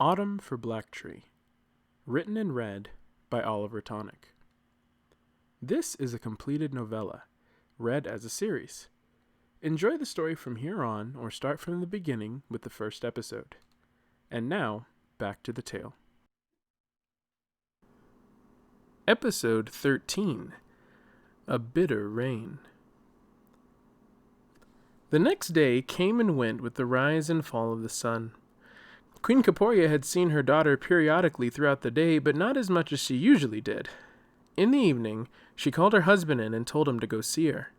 Autumn for Black Tree, written and read by Oliver Tonic. This is a completed novella, read as a series. Enjoy the story from here on, or start from the beginning with the first episode. And now, back to the tale. Episode 13, A Bitter Rain. The next day came and went with the rise and fall of the sun. Queen Caporia had seen her daughter periodically throughout the day, but not as much as she usually did. In the evening, she called her husband in and told him to go see her.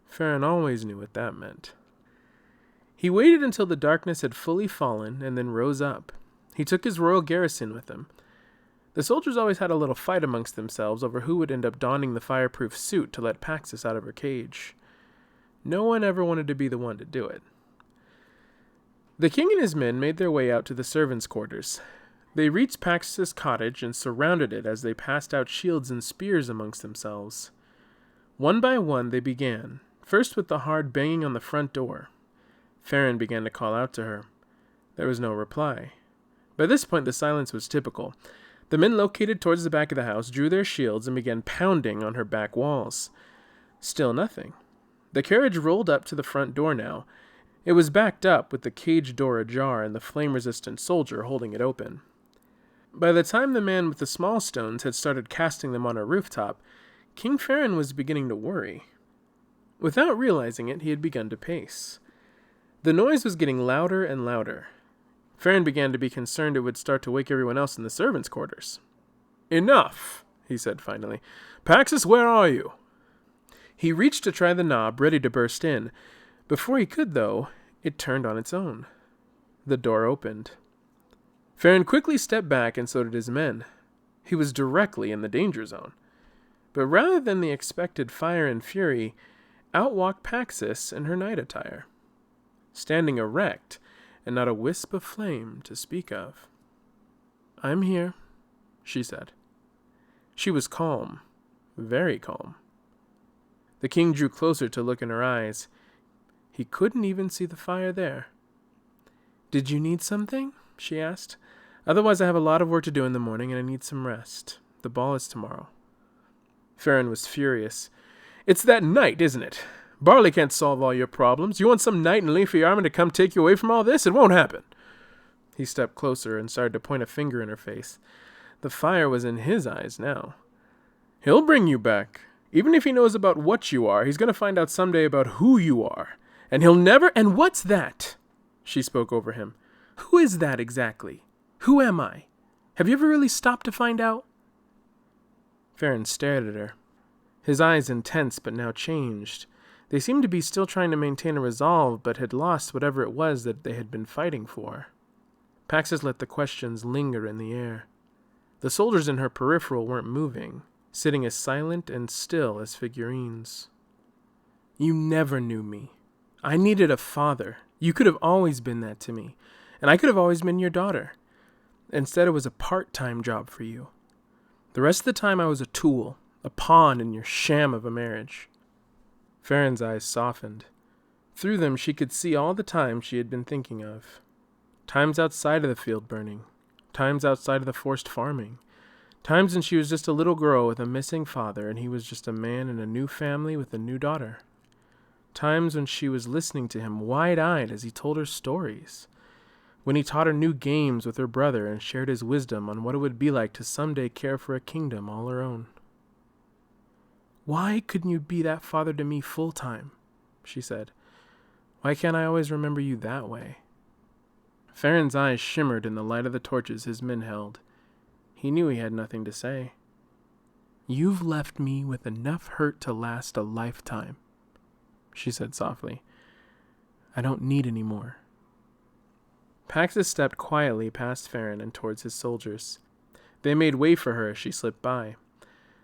Farron always knew what that meant. He waited until the darkness had fully fallen and then rose up. He took his royal garrison with him. The soldiers always had a little fight amongst themselves over who would end up donning the fireproof suit to let Paxis out of her cage. No one ever wanted to be the one to do it. The king and his men made their way out to the servants' quarters. They reached Paxis' cottage and surrounded it as they passed out shields and spears amongst themselves. One by one they began, first with the hard banging on the front door. Farron began to call out to her. There was no reply. By this point the silence was typical. The men located towards the back of the house drew their shields and began pounding on her back walls. Still nothing. The carriage rolled up to the front door now. It was backed up with the cage door ajar and the flame-resistant soldier holding it open. By the time the man with the small stones had started casting them on a rooftop, King Farron was beginning to worry. Without realizing it, he had begun to pace. The noise was getting louder and louder. Farron began to be concerned it would start to wake everyone else in the servants' quarters. "Enough," he said finally. "Paxis, where are you?" He reached to try the knob, ready to burst in. Before he could, though, it turned on its own. The door opened. Farron quickly stepped back, and so did his men. He was directly in the danger zone. But rather than the expected fire and fury, out walked Paxis in her night attire, standing erect, and not a wisp of flame to speak of. "I'm here," she said. She was calm, very calm. The king drew closer to look in her eyes. He couldn't even see the fire there. "Did you need something?" she asked. "Otherwise I have a lot of work to do in the morning and I need some rest. The ball is tomorrow." Farron was furious. "It's that knight, isn't it? Barley can't solve all your problems. You want some knight in leafy armor to come take you away from all this? It won't happen." He stepped closer and started to point a finger in her face. The fire was in his eyes now. "He'll bring you back. Even if he knows about what you are, he's going to find out someday about who you are. And he'll never—" "And what's that?" She spoke over him. "Who is that exactly? Who am I? Have you ever really stopped to find out?" Farron stared at her. His eyes intense but now changed. They seemed to be still trying to maintain a resolve, but had lost whatever it was that they had been fighting for. Paxis let the questions linger in the air. The soldiers in her peripheral weren't moving, sitting as silent and still as figurines. "You never knew me. I needed a father. You could have always been that to me, and I could have always been your daughter. Instead, it was a part-time job for you. The rest of the time I was a tool, a pawn in your sham of a marriage." Farron's eyes softened. Through them she could see all the times she had been thinking of. Times outside of the field burning, times outside of the forced farming, times when she was just a little girl with a missing father and he was just a man in a new family with a new daughter. Times when she was listening to him wide-eyed as he told her stories. When he taught her new games with her brother and shared his wisdom on what it would be like to someday care for a kingdom all her own. "Why couldn't you be that father to me full-time?" she said. "Why can't I always remember you that way?" Farron's eyes shimmered in the light of the torches his men held. He knew he had nothing to say. "You've left me with enough hurt to last a lifetime," she said softly. "I don't need any more." Paxis stepped quietly past Farron and towards his soldiers. They made way for her as she slipped by.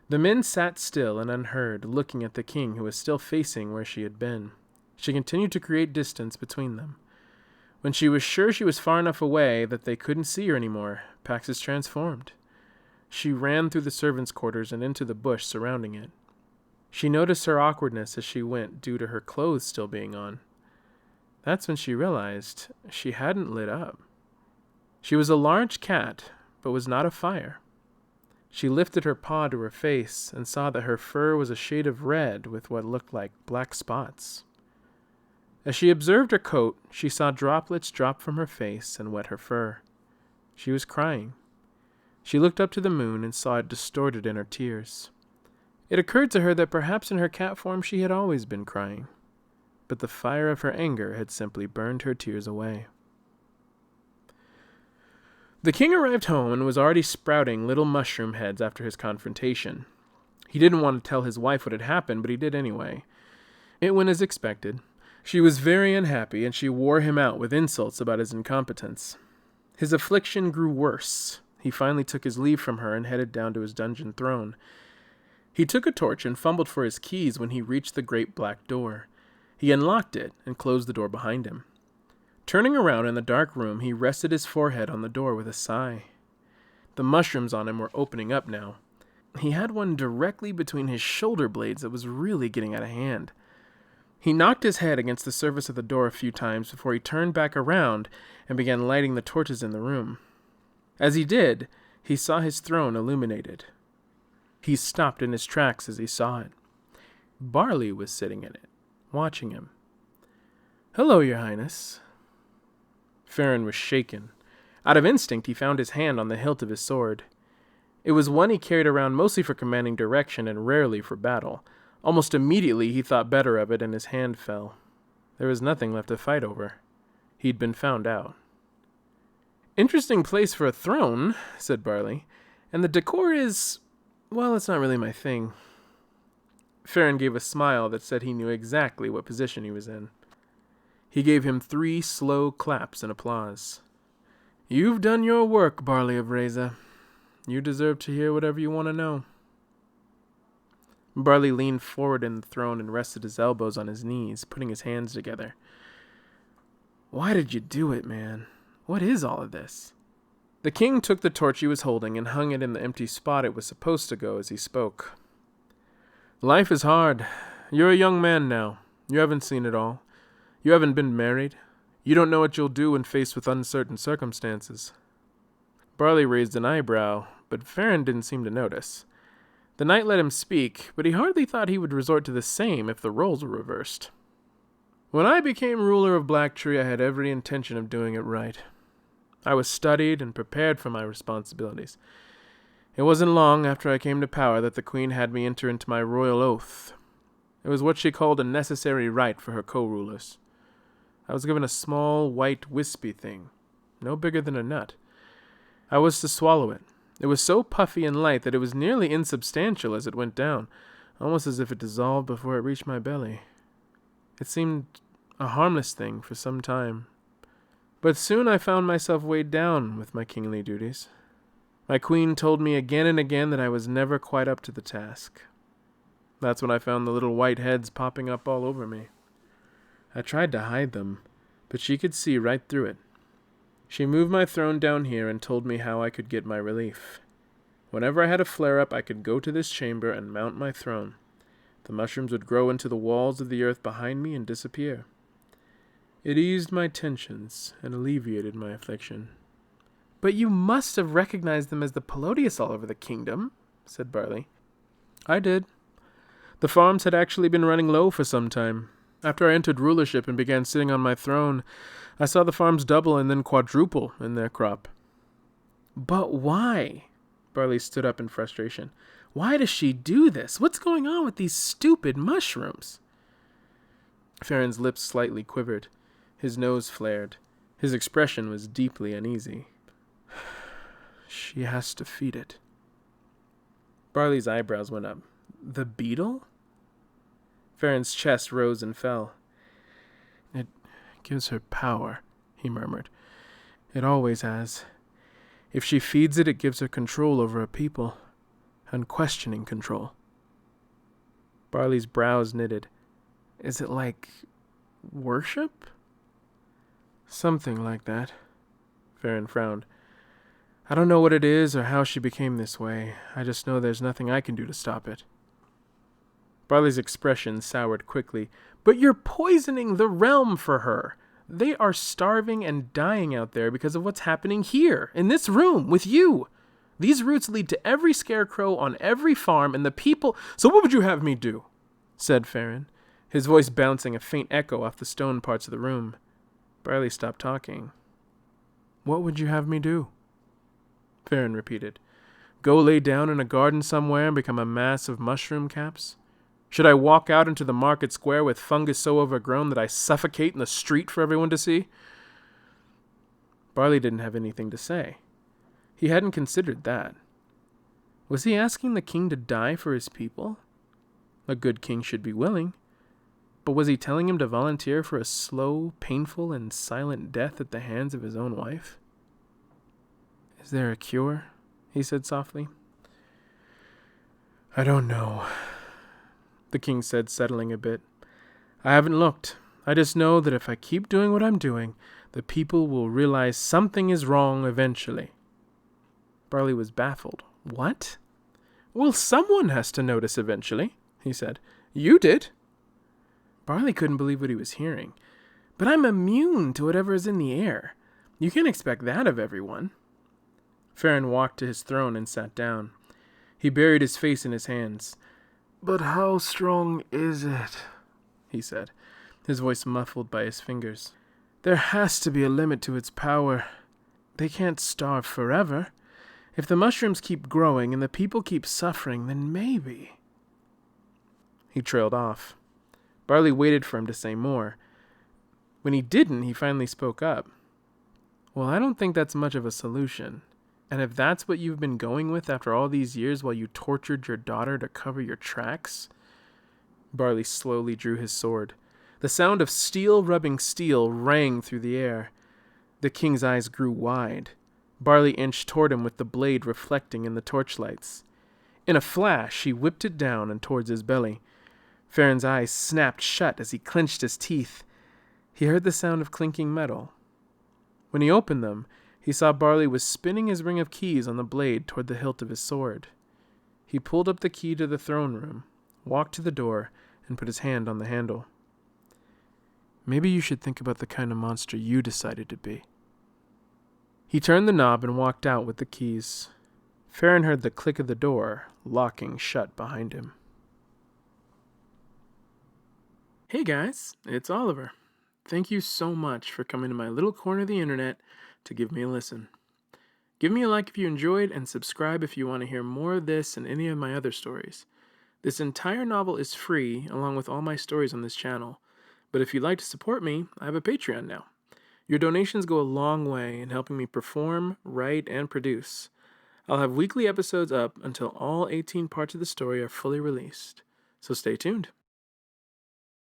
The men sat still and unheard, looking at the king who was still facing where she had been. She continued to create distance between them. When she was sure she was far enough away that they couldn't see her anymore, Paxis transformed. She ran through the servants' quarters and into the bush surrounding it. She noticed her awkwardness as she went due to her clothes still being on. That's when she realized she hadn't lit up. She was a large cat, but was not afire. She lifted her paw to her face and saw that her fur was a shade of red with what looked like black spots. As she observed her coat, she saw droplets drop from her face and wet her fur. She was crying. She looked up to the moon and saw it distorted in her tears. It occurred to her that perhaps in her cat form she had always been crying, but the fire of her anger had simply burned her tears away. The king arrived home and was already sprouting little mushroom heads after his confrontation. He didn't want to tell his wife what had happened, but he did anyway. It went as expected. She was very unhappy, and she wore him out with insults about his incompetence. His affliction grew worse. He finally took his leave from her and headed down to his dungeon throne. He took a torch and fumbled for his keys when he reached the great black door. He unlocked it and closed the door behind him. Turning around in the dark room, he rested his forehead on the door with a sigh. The mushrooms on him were opening up now. He had one directly between his shoulder blades that was really getting out of hand. He knocked his head against the surface of the door a few times before he turned back around and began lighting the torches in the room. As he did, he saw his throne illuminated. He stopped in his tracks as he saw it. Barley was sitting in it, watching him. "Hello, Your Highness." Farron was shaken. Out of instinct, he found his hand on the hilt of his sword. It was one he carried around mostly for commanding direction and rarely for battle. Almost immediately, he thought better of it and his hand fell. There was nothing left to fight over. He'd been found out. "Interesting place for a throne," said Barley. "And the decor is, well, it's not really my thing." Farron gave a smile that said he knew exactly what position he was in. He gave him 3 slow claps and applause. "You've done your work, Barley of Reza. You deserve to hear whatever you want to know." Barley leaned forward in the throne and rested his elbows on his knees, putting his hands together. "Why did you do it, man? What is all of this?" The king took the torch he was holding and hung it in the empty spot it was supposed to go as he spoke. "Life is hard. You're a young man now. You haven't seen it all. You haven't been married. You don't know what you'll do when faced with uncertain circumstances." Barley raised an eyebrow, but Farron didn't seem to notice. The knight let him speak, but he hardly thought he would resort to the same if the roles were reversed. "When I became ruler of Blacktree, I had every intention of doing it right. I was studied and prepared for my responsibilities. It wasn't long after I came to power that the queen had me enter into my royal oath. It was what she called a necessary rite for her co-rulers. I was given a small, white, wispy thing, no bigger than a nut. I was to swallow it. It was so puffy and light that it was nearly insubstantial as it went down, almost as if it dissolved before it reached my belly. It seemed a harmless thing for some time. But soon I found myself weighed down with my kingly duties. My queen told me again and again that I was never quite up to the task. That's when I found the little white heads popping up all over me. I tried to hide them, but she could see right through it. She moved my throne down here and told me how I could get my relief. Whenever I had a flare-up, I could go to this chamber and mount my throne. The mushrooms would grow into the walls of the earth behind me and disappear. It eased my tensions and alleviated my affliction." "But you must have recognized them as the Pelodius all over the kingdom," said Barley. "I did. The farms had actually been running low for some time. After I entered rulership and began sitting on my throne, I saw the farms double and then quadruple in their crop." "But why?" Barley stood up in frustration. "Why does she do this? What's going on with these stupid mushrooms?" Farron's lips slightly quivered. His nose flared. His expression was deeply uneasy. "She has to feed it." Barley's eyebrows went up. "The beetle?" Farron's chest rose and fell. "It gives her power," he murmured. "It always has. If she feeds it, it gives her control over a people. Unquestioning control." Barley's brows knitted. "Is it like worship?" "Something like that." Farron frowned. "I don't know what it is or how she became this way. I just know there's nothing I can do to stop it." Barley's expression soured quickly. "But you're poisoning the realm for her. They are starving and dying out there because of what's happening here, in this room, with you. These roots lead to every scarecrow on every farm, and the people... So what would you have me do? Said Farron, his voice bouncing a faint echo off the stone parts of the room. Barley stopped talking. What would you have me do? Farron repeated. Go lay down in a garden somewhere and become a mass of mushroom caps? Should I walk out into the market square with fungus so overgrown that I suffocate in the street for everyone to see? Barley didn't have anything to say. He hadn't considered that. Was he asking the king to die for his people? A good king should be willing. But was he telling him to volunteer for a slow, painful, and silent death at the hands of his own wife? Is there a cure? He said softly. I don't know, the king said, settling a bit. I haven't looked. I just know that if I keep doing what I'm doing, the people will realize something is wrong eventually. Barley was baffled. What? Well, someone has to notice eventually, he said. You did. Barley couldn't believe what he was hearing. But I'm immune to whatever is in the air. You can't expect that of everyone. Farron walked to his throne and sat down. He buried his face in his hands. But how strong is it? He said, his voice muffled by his fingers. There has to be a limit to its power. They can't starve forever. If the mushrooms keep growing and the people keep suffering, then maybe... He trailed off. Barley waited for him to say more. When he didn't, he finally spoke up. Well, I don't think that's much of a solution. And if that's what you've been going with after all these years while you tortured your daughter to cover your tracks... Barley slowly drew his sword. The sound of steel rubbing steel rang through the air. The king's eyes grew wide. Barley inched toward him with the blade reflecting in the torchlights. In a flash, he whipped it down and towards his belly. Farron's eyes snapped shut as he clenched his teeth. He heard the sound of clinking metal. When he opened them, he saw Barley was spinning his ring of keys on the blade toward the hilt of his sword. He pulled up the key to the throne room, walked to the door, and put his hand on the handle. Maybe you should think about the kind of monster you decided to be. He turned the knob and walked out with the keys. Farron heard the click of the door, locking shut behind him. Hey guys, it's Oliver. Thank you so much for coming to my little corner of the internet to give me a listen. Give me a like if you enjoyed and subscribe if you want to hear more of this and any of my other stories. This entire novel is free along with all my stories on this channel, but if you'd like to support me, I have a Patreon now. Your donations go a long way in helping me perform, write, and produce. I'll have weekly episodes up until all 18 parts of the story are fully released, so stay tuned.